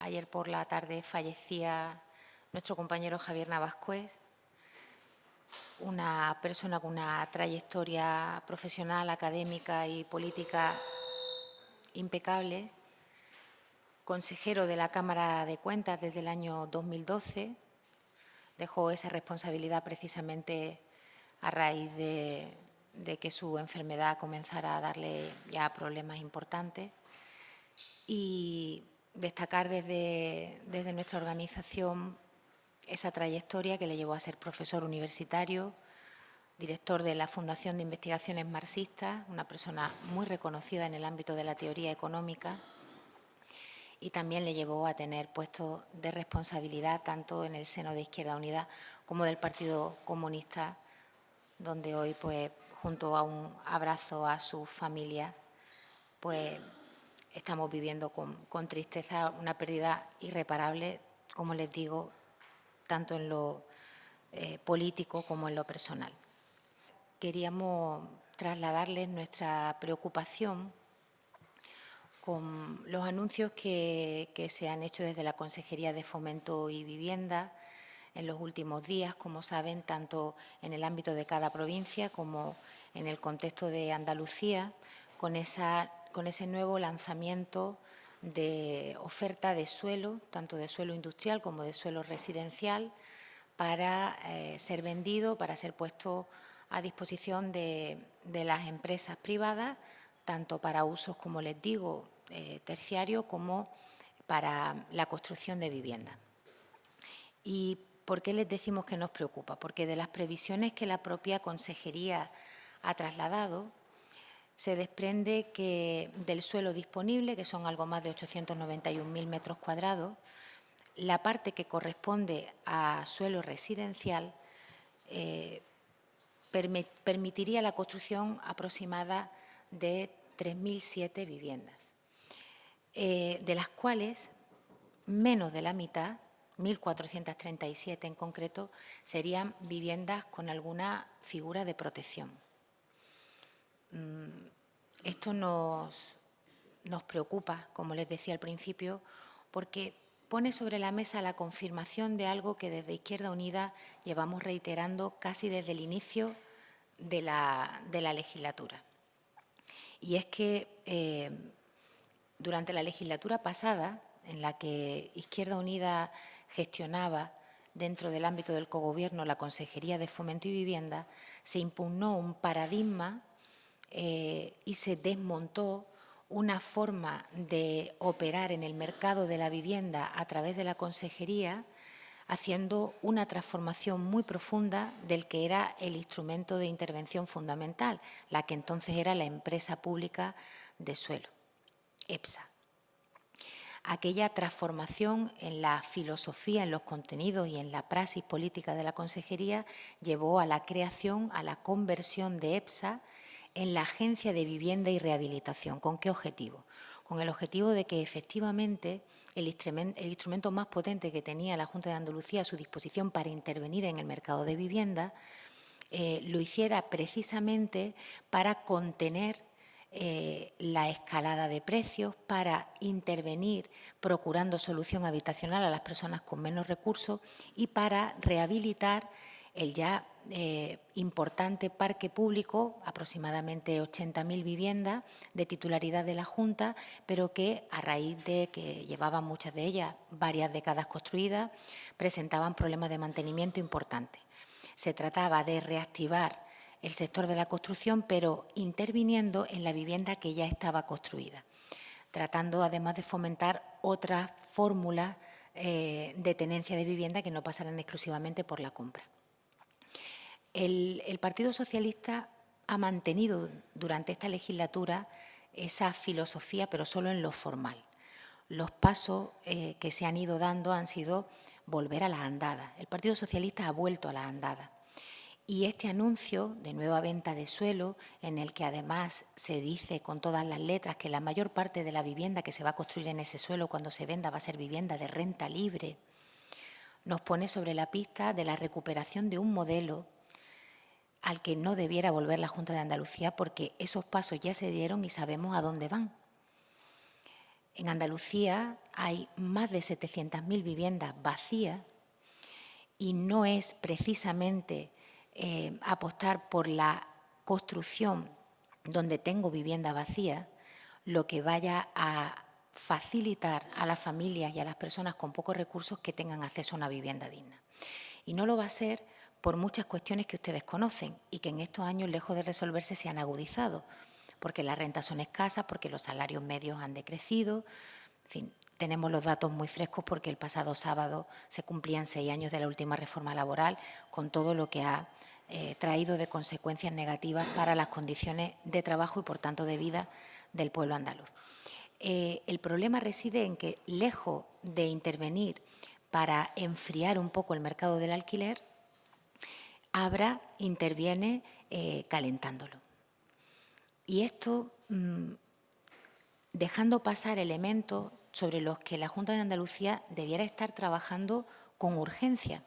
Ayer por la tarde fallecía nuestro compañero Javier Navascués, una persona con una trayectoria profesional, académica y política impecable, consejero de la Cámara de Cuentas desde el año 2012. Dejó esa responsabilidad precisamente a raíz de que su enfermedad comenzara a darle ya problemas importantes. Y destacar desde nuestra organización esa trayectoria que le llevó a ser profesor universitario, director de la Fundación de Investigaciones Marxistas, una persona muy reconocida en el ámbito de la teoría económica, y también le llevó a tener puestos de responsabilidad tanto en el seno de Izquierda Unida como del Partido Comunista, donde hoy, pues, junto a un abrazo a su familia, pues estamos viviendo con tristeza una pérdida irreparable, como les digo, tanto en lo político como en lo personal. Queríamos trasladarles nuestra preocupación con los anuncios que se han hecho desde la Consejería de Fomento y Vivienda en los últimos días, como saben, tanto en el ámbito de cada provincia como en el contexto de Andalucía, con ese nuevo lanzamiento de oferta de suelo, tanto de suelo industrial como de suelo residencial, para ser vendido, para ser puesto a disposición de las empresas privadas, tanto para usos, como les digo, terciarios, como para la construcción de viviendas. ¿Y por qué les decimos que nos preocupa? Porque de las previsiones que la propia Consejería ha trasladado, se desprende que del suelo disponible, que son algo más de 891.000 metros cuadrados, la parte que corresponde a suelo residencial permitiría la construcción aproximada de 3.007 viviendas, de las cuales menos de la mitad, 1.437 en concreto, serían viviendas con alguna figura de protección. Esto nos preocupa, como les decía al principio, porque pone sobre la mesa la confirmación de algo que desde Izquierda Unida llevamos reiterando casi desde el inicio de la legislatura. Y es que durante la legislatura pasada, en la que Izquierda Unida gestionaba dentro del ámbito del cogobierno la Consejería de Fomento y Vivienda, se impugnó un paradigma y se desmontó una forma de operar en el mercado de la vivienda a través de la Consejería, haciendo una transformación muy profunda del que era el instrumento de intervención fundamental, la que entonces era la Empresa Pública de Suelo, EPSA. Aquella transformación en la filosofía, en los contenidos y en la praxis política de la Consejería llevó a la creación, a la conversión de EPSA en la Agencia de Vivienda y Rehabilitación. ¿Con qué objetivo? Con el objetivo de que efectivamente el instrumento más potente que tenía la Junta de Andalucía a su disposición para intervenir en el mercado de vivienda lo hiciera precisamente para contener la escalada de precios, para intervenir procurando solución habitacional a las personas con menos recursos y para rehabilitar el ya importante parque público, aproximadamente 80.000 viviendas de titularidad de la Junta, pero que a raíz de que llevaban muchas de ellas varias décadas construidas, presentaban problemas de mantenimiento importantes. Se trataba de reactivar el sector de la construcción, pero interviniendo en la vivienda que ya estaba construida, tratando además de fomentar otras fórmulas de tenencia de vivienda que no pasaran exclusivamente por la compra. El Partido Socialista ha mantenido durante esta legislatura esa filosofía, pero solo en lo formal. Los pasos que se han ido dando han sido volver a las andadas. El Partido Socialista ha vuelto a las andadas. Y este anuncio de nueva venta de suelo, en el que además se dice con todas las letras que la mayor parte de la vivienda que se va a construir en ese suelo cuando se venda va a ser vivienda de renta libre, nos pone sobre la pista de la recuperación de un modelo al que no debiera volver la Junta de Andalucía, porque esos pasos ya se dieron y sabemos a dónde van. En Andalucía hay más de 700.000 viviendas vacías y no es precisamente apostar por la construcción donde tengo vivienda vacía lo que vaya a facilitar a las familias y a las personas con pocos recursos que tengan acceso a una vivienda digna. Y no lo va a ser por muchas cuestiones que ustedes conocen y que en estos años, lejos de resolverse, se han agudizado, porque las rentas son escasas, porque los salarios medios han decrecido. En fin, tenemos los datos muy frescos porque el pasado sábado se cumplían 6 años de la última reforma laboral, con todo lo que ha traído de consecuencias negativas para las condiciones de trabajo y, por tanto, de vida del pueblo andaluz. El problema reside en que, lejos de intervenir para enfriar un poco el mercado del alquiler, Abra interviene calentándolo. Y esto dejando pasar elementos sobre los que la Junta de Andalucía debiera estar trabajando con urgencia.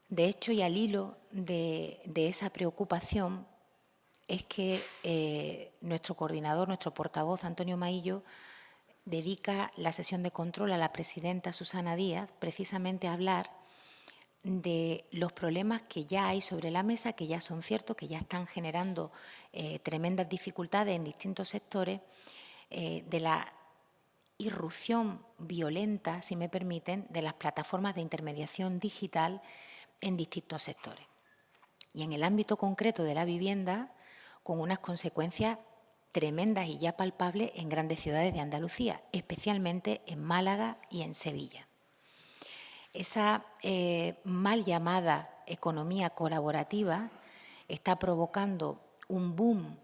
De hecho, y al hilo de esa preocupación, es que nuestro coordinador, nuestro portavoz, Antonio Maillo, dedica la sesión de control a la presidenta Susana Díaz precisamente a hablar de los problemas que ya hay sobre la mesa, que ya son ciertos, que ya están generando tremendas dificultades en distintos sectores, de la irrupción violenta, si me permiten, de las plataformas de intermediación digital en distintos sectores. Y en el ámbito concreto de la vivienda, con unas consecuencias tremendas y ya palpables en grandes ciudades de Andalucía, especialmente en Málaga y en Sevilla. Esa mal llamada economía colaborativa está provocando un boom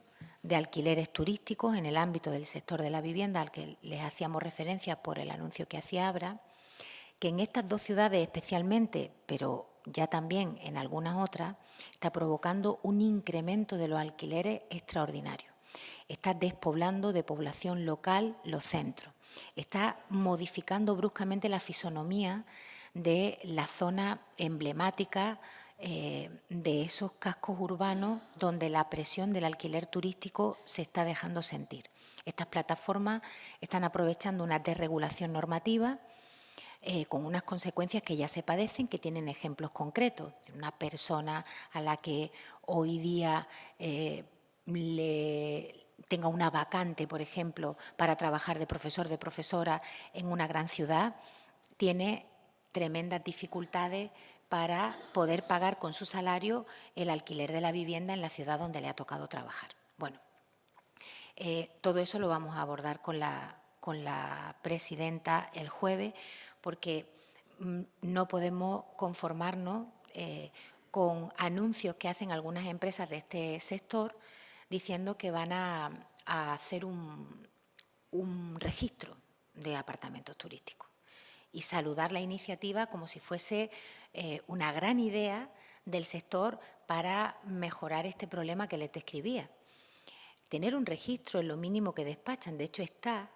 de alquileres turísticos en el ámbito del sector de la vivienda, al que les hacíamos referencia por el anuncio que hacía Abra, que en estas dos ciudades especialmente, pero ya también en algunas otras, está provocando un incremento de los alquileres extraordinario. Está despoblando de población local los centros. Está modificando bruscamente la fisonomía de la zona emblemática de esos cascos urbanos donde la presión del alquiler turístico se está dejando sentir. Estas plataformas están aprovechando una desregulación normativa con unas consecuencias que ya se padecen, que tienen ejemplos concretos. Una persona a la que hoy día tenga una vacante, por ejemplo, para trabajar de profesor, de profesora en una gran ciudad, tiene tremendas dificultades para poder pagar con su salario el alquiler de la vivienda en la ciudad donde le ha tocado trabajar. Bueno, todo eso lo vamos a abordar con la presidenta el jueves, porque no podemos conformarnos con anuncios que hacen algunas empresas de este sector diciendo que van a hacer un registro de apartamentos turísticos y saludar la iniciativa como si fuese una gran idea del sector para mejorar este problema que les describía. Tener un registro es lo mínimo que despachan, de hecho está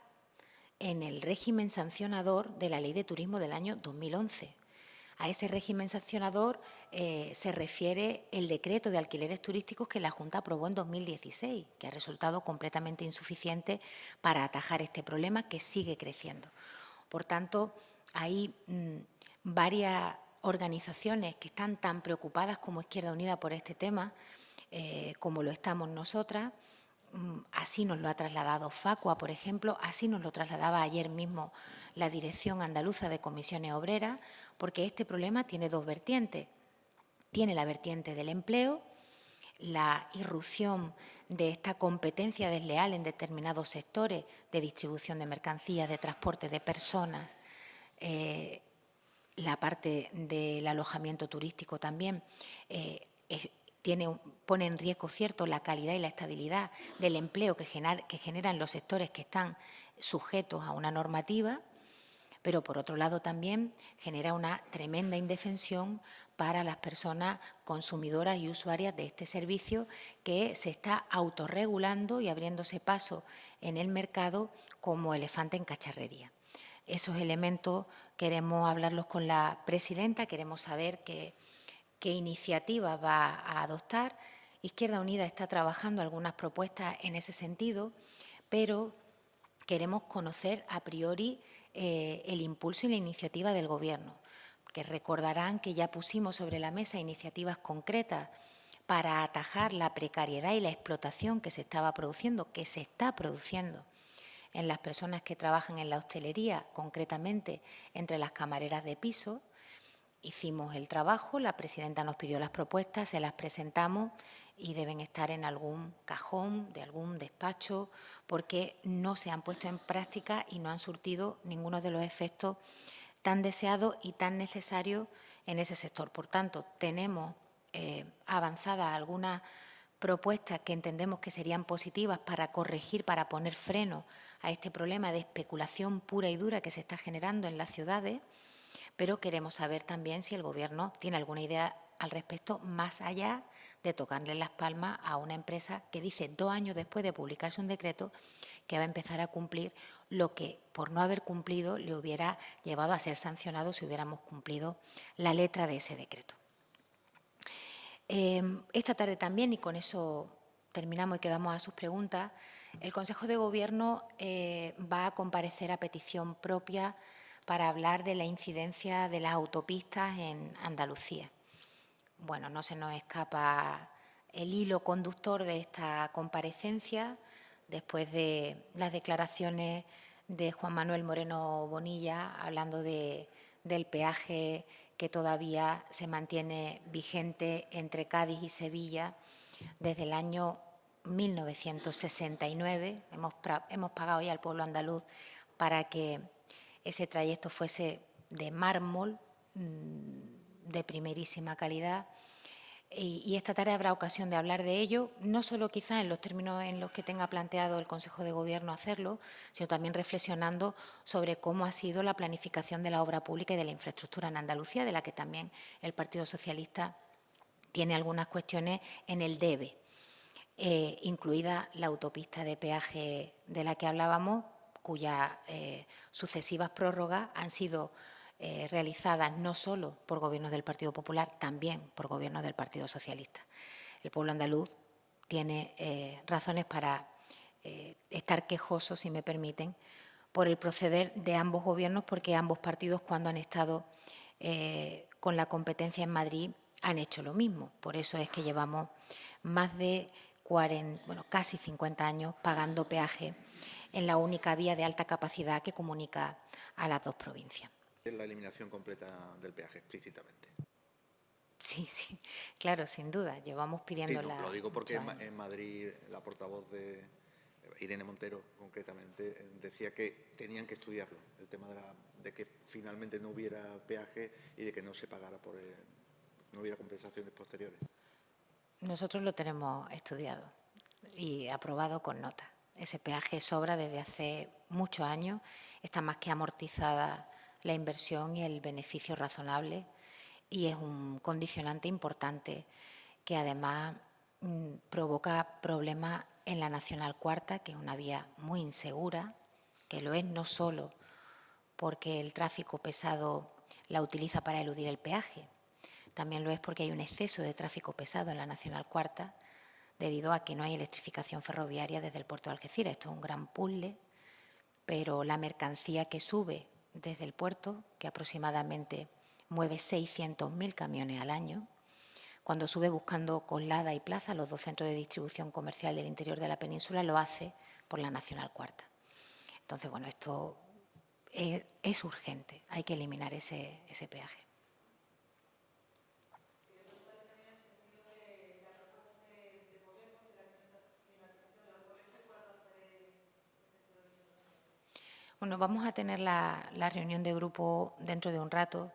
en el régimen sancionador de la Ley de Turismo del año 2011. A ese régimen sancionador se refiere el decreto de alquileres turísticos que la Junta aprobó en 2016, que ha resultado completamente insuficiente para atajar este problema que sigue creciendo. Por tanto, hay varias organizaciones que están tan preocupadas como Izquierda Unida por este tema, como lo estamos nosotras. Así nos lo ha trasladado Facua, por ejemplo, así nos lo trasladaba ayer mismo la Dirección Andaluza de Comisiones Obreras, porque este problema tiene dos vertientes. Tiene la vertiente del empleo, la irrupción de esta competencia desleal en determinados sectores de distribución de mercancías, de transporte de personas, la parte del alojamiento turístico también pone en riesgo, cierto, la calidad y la estabilidad del empleo que generan los sectores que están sujetos a una normativa, pero por otro lado también genera una tremenda indefensión para las personas consumidoras y usuarias de este servicio que se está autorregulando y abriéndose paso en el mercado como elefante en cacharrería. Esos elementos queremos hablarlos con la presidenta, queremos saber qué iniciativa va a adoptar. Izquierda Unida está trabajando algunas propuestas en ese sentido, pero queremos conocer a priori el impulso y la iniciativa del Gobierno, porque recordarán que ya pusimos sobre la mesa iniciativas concretas para atajar la precariedad y la explotación que se estaba produciendo, que se está produciendo en las personas que trabajan en la hostelería, concretamente entre las camareras de piso. Hicimos el trabajo, la presidenta nos pidió las propuestas, se las presentamos y deben estar en algún cajón de algún despacho porque no se han puesto en práctica y no han surtido ninguno de los efectos tan deseados y tan necesarios en ese sector. Por tanto, tenemos avanzadas algunas propuestas que entendemos que serían positivas para corregir, para poner freno a este problema de especulación pura y dura que se está generando en las ciudades, pero queremos saber también si el Gobierno tiene alguna idea al respecto, más allá de tocarle las palmas a una empresa que dice 2 años después de publicarse un decreto que va a empezar a cumplir lo que, por no haber cumplido, le hubiera llevado a ser sancionado si hubiéramos cumplido la letra de ese decreto. Esta tarde también, y con eso terminamos y quedamos a sus preguntas, el Consejo de Gobierno va a comparecer a petición propia para hablar de la incidencia de las autopistas en Andalucía. Bueno, no se nos escapa el hilo conductor de esta comparecencia después de las declaraciones de Juan Manuel Moreno Bonilla hablando del peaje que todavía se mantiene vigente entre Cádiz y Sevilla desde el año 1969. Hemos pagado ya al pueblo andaluz para que ese trayecto fuese de mármol, de primerísima calidad. Y esta tarde habrá ocasión de hablar de ello, no solo quizás en los términos en los que tenga planteado el Consejo de Gobierno hacerlo, sino también reflexionando sobre cómo ha sido la planificación de la obra pública y de la infraestructura en Andalucía, de la que también el Partido Socialista tiene algunas cuestiones en el debe, incluida la autopista de peaje de la que hablábamos, cuyas sucesivas prórrogas han sido realizadas no solo por gobiernos del Partido Popular, también por gobiernos del Partido Socialista. El pueblo andaluz tiene razones para estar quejoso, si me permiten, por el proceder de ambos gobiernos, porque ambos partidos, cuando han estado con la competencia en Madrid, han hecho lo mismo. Por eso es que llevamos más de casi 50 años pagando peaje en la única vía de alta capacidad que comunica a las dos provincias. La eliminación completa del peaje, explícitamente. Sí, sí, claro, sin duda. Llevamos pidiéndola. Sí, lo digo porque en Madrid la portavoz de Irene Montero, concretamente, decía que tenían que estudiarlo, el tema de que finalmente no hubiera peaje y de que no se pagara no hubiera compensaciones posteriores. Nosotros lo tenemos estudiado y aprobado con nota. Ese peaje sobra desde hace muchos años, está más que amortizada la inversión y el beneficio razonable, y es un condicionante importante que además provoca problemas en la Nacional Cuarta, que es una vía muy insegura, que lo es no solo porque el tráfico pesado la utiliza para eludir el peaje, también lo es porque hay un exceso de tráfico pesado en la Nacional Cuarta debido a que no hay electrificación ferroviaria desde el puerto de Algeciras. Esto es un gran puzzle, pero la mercancía que sube desde el puerto, que aproximadamente mueve 600.000 camiones al año, cuando sube buscando Coslada y Plaza, los dos centros de distribución comercial del interior de la península, lo hace por la Nacional Cuarta. Entonces, bueno, esto es urgente, hay que eliminar ese peaje. Bueno, vamos a tener la reunión de grupo dentro de un rato,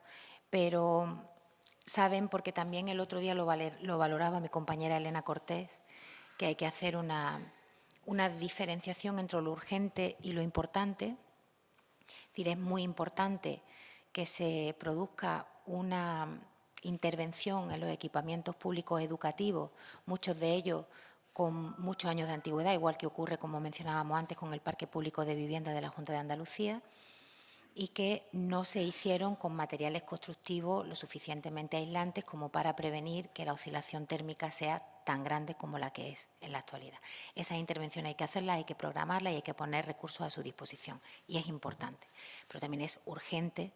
pero saben, porque también el otro día lo valoraba mi compañera Elena Cortés, que hay que hacer una diferenciación entre lo urgente y lo importante. Es decir, es muy importante que se produzca una intervención en los equipamientos públicos educativos, muchos de ellos con muchos años de antigüedad, igual que ocurre, como mencionábamos antes, con el Parque Público de Vivienda de la Junta de Andalucía. y que no se hicieron con materiales constructivos lo suficientemente aislantes como para prevenir que la oscilación térmica sea tan grande como la que es en la actualidad. Esas intervenciones hay que hacerlas, hay que programarlas y hay que poner recursos a su disposición, y es importante. Pero también es urgente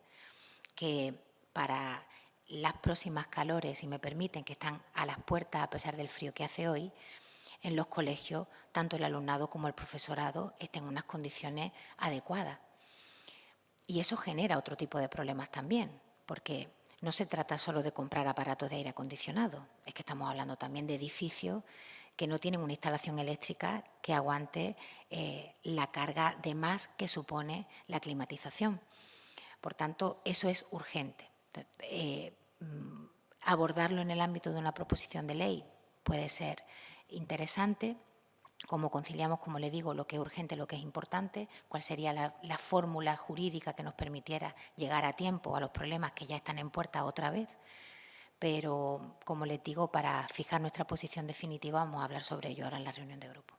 que para las próximas calores, si me permiten, que están a las puertas a pesar del frío que hace hoy, en los colegios, tanto el alumnado como el profesorado estén en unas condiciones adecuadas. Y eso genera otro tipo de problemas también, porque no se trata solo de comprar aparatos de aire acondicionado, es que estamos hablando también de edificios que no tienen una instalación eléctrica que aguante la carga de más que supone la climatización. Por tanto, eso es urgente. Abordarlo en el ámbito de una proposición de ley puede ser interesante. Cómo conciliamos, como le digo, lo que es urgente, lo que es importante, cuál sería la fórmula jurídica que nos permitiera llegar a tiempo a los problemas que ya están en puerta otra vez. Pero, como les digo, para fijar nuestra posición definitiva vamos a hablar sobre ello ahora en la reunión de grupo.